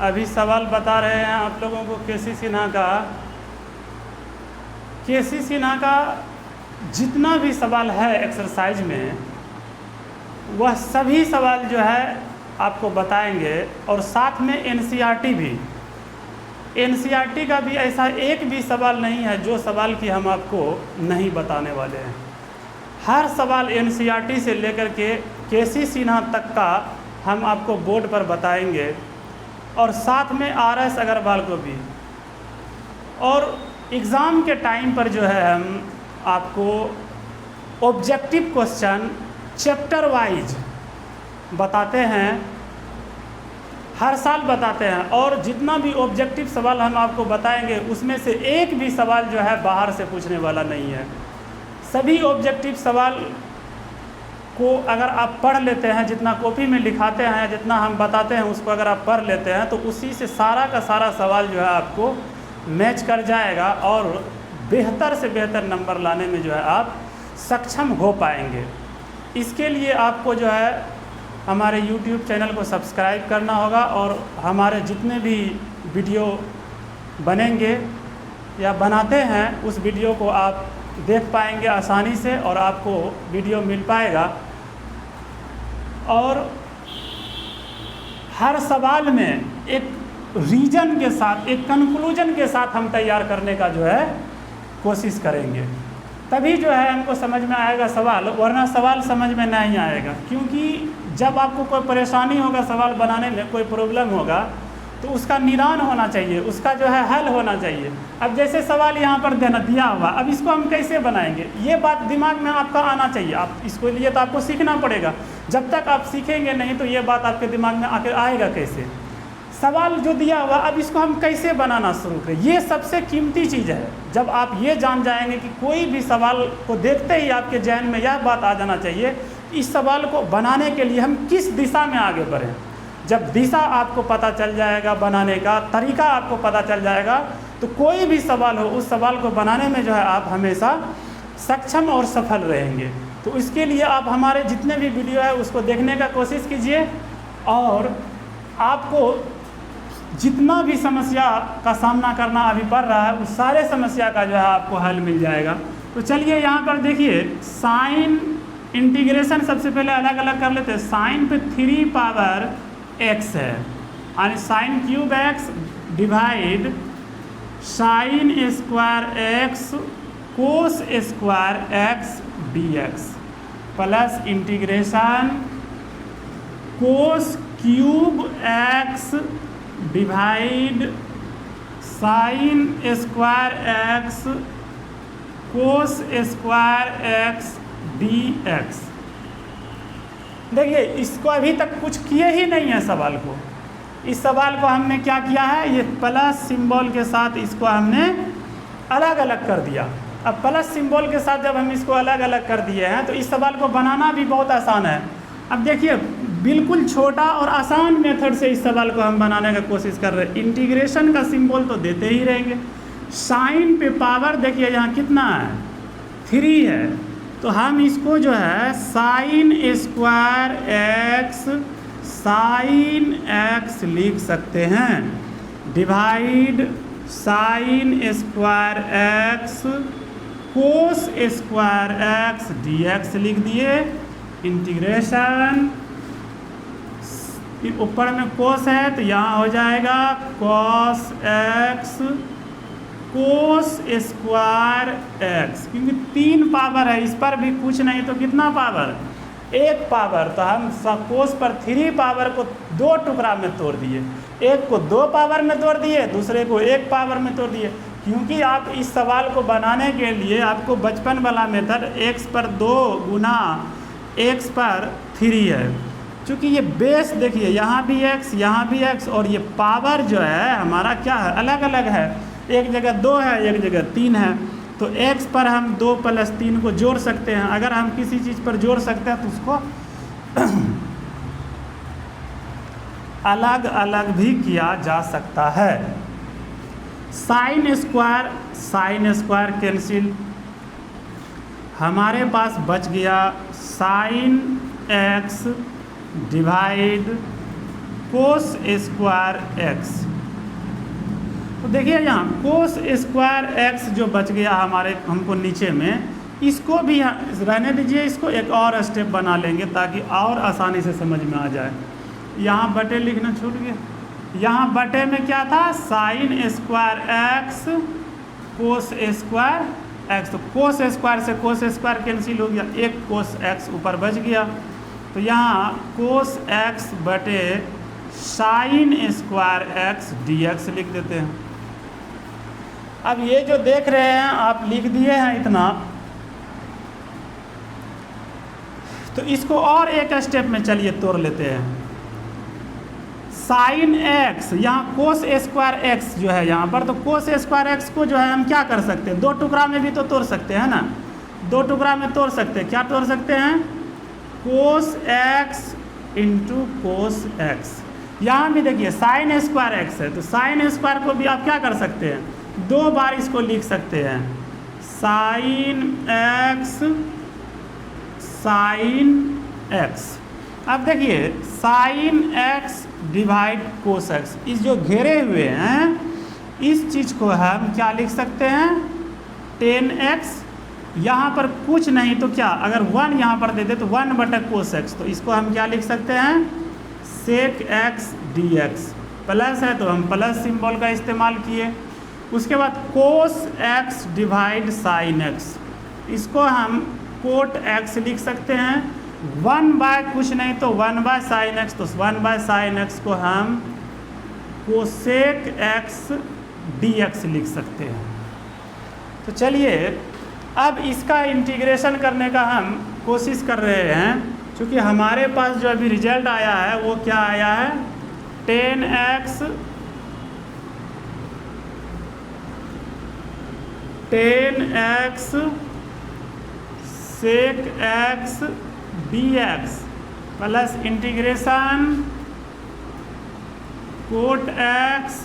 अभी सवाल बता रहे हैं आप लोगों को केसी सिन्हा का। केसी सिन्हा का जितना भी सवाल है एक्सरसाइज में, वह सभी सवाल जो है आपको बताएंगे, और साथ में एनसीईआरटी भी। एनसीईआरटी का भी ऐसा एक भी सवाल नहीं है जो सवाल की हम आपको नहीं बताने वाले हैं। हर सवाल एनसीईआरटी से लेकर के केसी सिन्हा तक का हम आपको बोर्ड पर बताएंगे, और साथ में आरएस अग्रवाल को भी। और एग्ज़ाम के टाइम पर जो है हम आपको ऑब्जेक्टिव क्वेश्चन चैप्टर वाइज बताते हैं, हर साल बताते हैं। और जितना भी ऑब्जेक्टिव सवाल हम आपको बताएंगे उसमें से एक भी सवाल जो है बाहर से पूछने वाला नहीं है। सभी ऑब्जेक्टिव सवाल को अगर आप पढ़ लेते हैं, जितना कॉपी में लिखाते हैं, जितना हम बताते हैं उसको अगर आप पढ़ लेते हैं, तो उसी से सारा का सारा सवाल जो है आपको मैच कर जाएगा, और बेहतर से बेहतर नंबर लाने में जो है आप सक्षम हो पाएंगे। इसके लिए आपको जो है हमारे YouTube चैनल को सब्सक्राइब करना होगा, और हमारे जितने भी वीडियो बनेंगे या बनाते हैं उस वीडियो को आप देख पाएंगे आसानी से, और आपको वीडियो मिल पाएगा। और हर सवाल में एक रीजन के साथ, एक कंक्लूजन के साथ हम तैयार करने का जो है कोशिश करेंगे, तभी जो है हमको समझ में आएगा सवाल, वरना सवाल समझ में नहीं आएगा। क्योंकि जब आपको कोई परेशानी होगा सवाल बनाने में, कोई प्रॉब्लम होगा, तो उसका निदान होना चाहिए, उसका जो है हल होना चाहिए। अब जैसे सवाल यहाँ पर दिया हुआ, अब इसको हम कैसे बनाएंगे, ये बात दिमाग में आपका आना चाहिए। आप इसको लिए तो आपको सीखना पड़ेगा। जब तक आप सीखेंगे नहीं तो ये बात आपके दिमाग में आकर आएगा कैसे। सवाल जो दिया हुआ, अब इसको हम कैसे बनाना शुरू करें, ये सबसे कीमती चीज़ है। जब आप ये जान जाएंगे कि कोई भी सवाल को देखते ही आपके जहन में यह बात आ जाना चाहिए, इस सवाल को बनाने के लिए हम किस दिशा में आगे बढ़ें। जब दिशा आपको पता चल जाएगा, बनाने का तरीका आपको पता चल जाएगा, तो कोई भी सवाल हो, उस सवाल को बनाने में जो है आप हमेशा सक्षम और सफल रहेंगे। तो इसके लिए आप हमारे जितने भी वीडियो है उसको देखने का कोशिश कीजिए, और आपको जितना भी समस्या का सामना करना अभी पड़ रहा है, उस सारे समस्या का जो है आपको हल मिल जाएगा। तो चलिए यहाँ पर देखिए, साइन इंटीग्रेशन सबसे पहले अलग अलग कर लेते हैं। साइन पे 3 पावर x है, यानी sine cube x divide sine square x cos square x dx plus integration cos cube x divide sine square x cos square x dx। देखिए, इसको अभी तक कुछ किए ही नहीं है सवाल को। इस सवाल को हमने क्या किया है, ये प्लस सिंबल के साथ इसको हमने अलग अलग कर दिया। अब प्लस सिंबल के साथ जब हम इसको अलग अलग कर दिए हैं, तो इस सवाल को बनाना भी बहुत आसान है। अब देखिए, बिल्कुल छोटा और आसान मेथड से इस सवाल को हम बनाने का कोशिश कर रहे हैं। इंटीग्रेशन का सिंबल तो देते ही रहेंगे। साइन पे पावर देखिए यहाँ कितना है, 3 है, तो हम इसको जो है sine square x sine x लिख सकते हैं, divide sine square x cos square x dx लिख दिए। इंटीग्रेशन, ऊपर में कोस है तो यहाँ हो जाएगा cos x cos square x, क्योंकि 3 पावर है, इस पर भी कुछ नहीं तो कितना पावर, 1 पावर। तो हम कोस पर 3 पावर को 2 टुकड़ा में तोड़ दिए, एक को 2 पावर में तोड़ दिए, दूसरे को 1 पावर में तोड़ दिए। क्योंकि आप इस सवाल को बनाने के लिए आपको बचपन वाला मेथड x पर 2 गुना x पर 3 है। चूँकि ये बेस देखिए, यहाँ भी x, यहाँ भी x, और ये पावर जो है हमारा क्या है, अलग अलग है। एक जगह 2 है, एक जगह 3 है, तो x पर हम 2 + 3 को जोड़ सकते हैं। अगर हम किसी चीज़ पर जोड़ सकते हैं तो उसको अलग अलग भी किया जा सकता है। साइन स्क्वायर कैंसिल, हमारे पास बच गया sine x divide cos square x. तो देखिए यहाँ कोस स्क्वायर एक्स जो बच गया हमारे हमको नीचे में, इसको भी रहने दीजिए, इसको एक और स्टेप बना लेंगे ताकि और आसानी से समझ में आ जाए। यहाँ बटे लिखना छूट गया, यहाँ बटे में क्या था, साइन स्क्वायर एक्स कोस स्क्वायर एक्स। तो कोस स्क्वायर से कोस स्क्वायर कैंसिल हो गया, एक कोस एक्स ऊपर बच गया। तो यहाँ कोस एक्स बटे sine square x d x लिख देते हैं। अब ये जो देख रहे हैं आप लिख दिए हैं इतना, तो इसको और एक स्टेप में चलिए तोड़ लेते हैं। साइन एक्स, यहाँ कोस स्क्वायर एक्स जो है यहाँ पर, तो कोस स्क्वायर एक्स को जो है हम क्या कर सकते हैं, दो टुकड़ा में भी तो तोड़ सकते हैं ना, दो टुकड़ा में तोड़ सकते हैं। क्या तोड़ सकते हैं, cos x into cos x. यहाँ भी देखिए साइन स्क्वायर एक्स है, तो साइन स्क्वायर को भी आप क्या कर सकते हैं, दो बार इसको लिख सकते हैं, साइन एक्स साइन एक्स। अब देखिए sine x divide cos x, इस जो घेरे हुए हैं इस चीज़ को हम क्या लिख सकते हैं, 10x। यहाँ पर कुछ नहीं तो क्या, अगर 1 यहाँ पर दे दे तो 1 बटा कोस एक्स, तो इसको हम क्या लिख सकते हैं, sec x d x. Plus है तो हम प्लस सिंबल का इस्तेमाल किए। उसके बाद cos x divide sine x, इसको हम कोट एक्स लिख सकते हैं। 1 बाय कुछ नहीं तो 1 बाय साइन एक्स, तो 1 बाय साइन एक्स को हम कोसेक एक्स डी एक्स लिख सकते हैं। तो चलिए अब इसका इंटीग्रेशन करने का हम कोशिश कर रहे हैं, क्योंकि हमारे पास जो अभी रिजल्ट आया है वो क्या आया है, 10x sec x d x plus integration cot x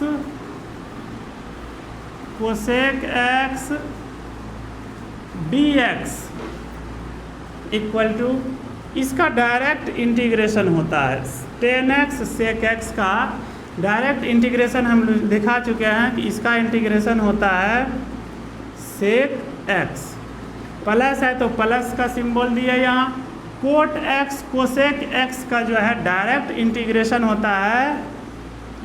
cosec x d x equal to, इसका डायरेक्ट इंटीग्रेशन होता है 10x सेक एक्स का डायरेक्ट इंटीग्रेशन हम दिखा चुके हैं कि इसका इंटीग्रेशन होता है सेक एक्स। प्लस है तो प्लस का सिंबल दिया यहाँ, कोट एक्स कोसेक एक्स का जो है डायरेक्ट इंटीग्रेशन होता है,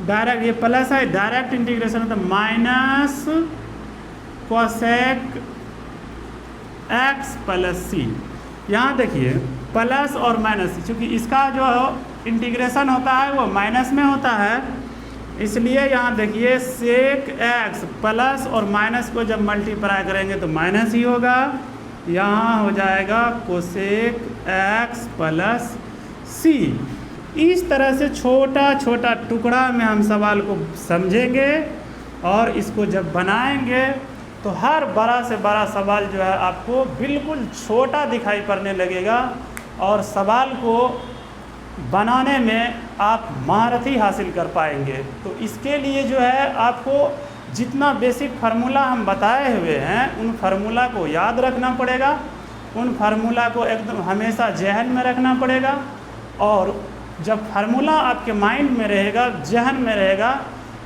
डायरेक्ट ये प्लस है, डायरेक्ट इंटीग्रेशन होता है माइनस कोसेक एक्स प्लस सी। यहाँ देखिए प्लस और माइनस, क्योंकि इसका जो इंटीग्रेशन होता है वो माइनस में होता है, इसलिए यहाँ देखिए सेक एक्स प्लस और माइनस को जब मल्टीप्लाई करेंगे तो माइनस ही होगा। यहाँ हो जाएगा कोसेक एक्स प्लस सी। इस तरह से छोटा छोटा टुकड़ा में हम सवाल को समझेंगे और इसको जब बनाएंगे तो हर बड़ा से बड़ा सवाल जो है आपको बिल्कुल छोटा दिखाई पड़ने लगेगा और सवाल को बनाने में आप महारथी हासिल कर पाएंगे। तो इसके लिए जो है आपको जितना बेसिक फार्मूला हम बताए हुए हैं उन फार्मूला को याद रखना पड़ेगा, उन फार्मूला को एकदम हमेशा जहन में रखना पड़ेगा। और जब फार्मूला आपके माइंड में रहेगा, जहन में रहेगा,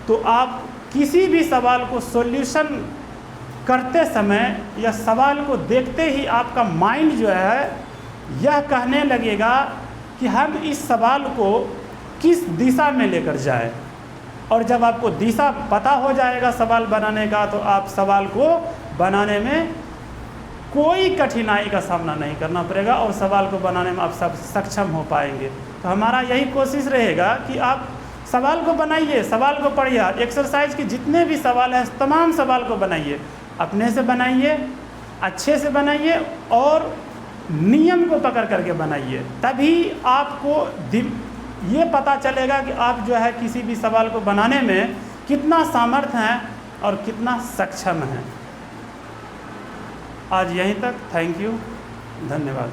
तो आप किसी भी सवाल को सॉल्यूशन करते समय या सवाल को देखते ही आपका माइंड जो है यह कहने लगेगा कि हम इस सवाल को किस दिशा में लेकर जाएं। और जब आपको दिशा पता हो जाएगा सवाल बनाने का, तो आप सवाल को बनाने में कोई कठिनाई का सामना नहीं करना पड़ेगा और सवाल को बनाने में आप सब सक्षम हो पाएंगे। तो हमारा यही कोशिश रहेगा कि आप सवाल को बनाइए, सवाल को पढ़िए, एक्सरसाइज के जितने भी सवाल हैं तमाम सवाल को बनाइए, अपने से बनाइए, अच्छे से बनाइए और नियम को पकड़ करके बनाइए। तभी आपको ये पता चलेगा कि आप जो है किसी भी सवाल को बनाने में कितना सामर्थ्य हैं और कितना सक्षम हैं। आज यहीं तक, थैंक यू, धन्यवाद।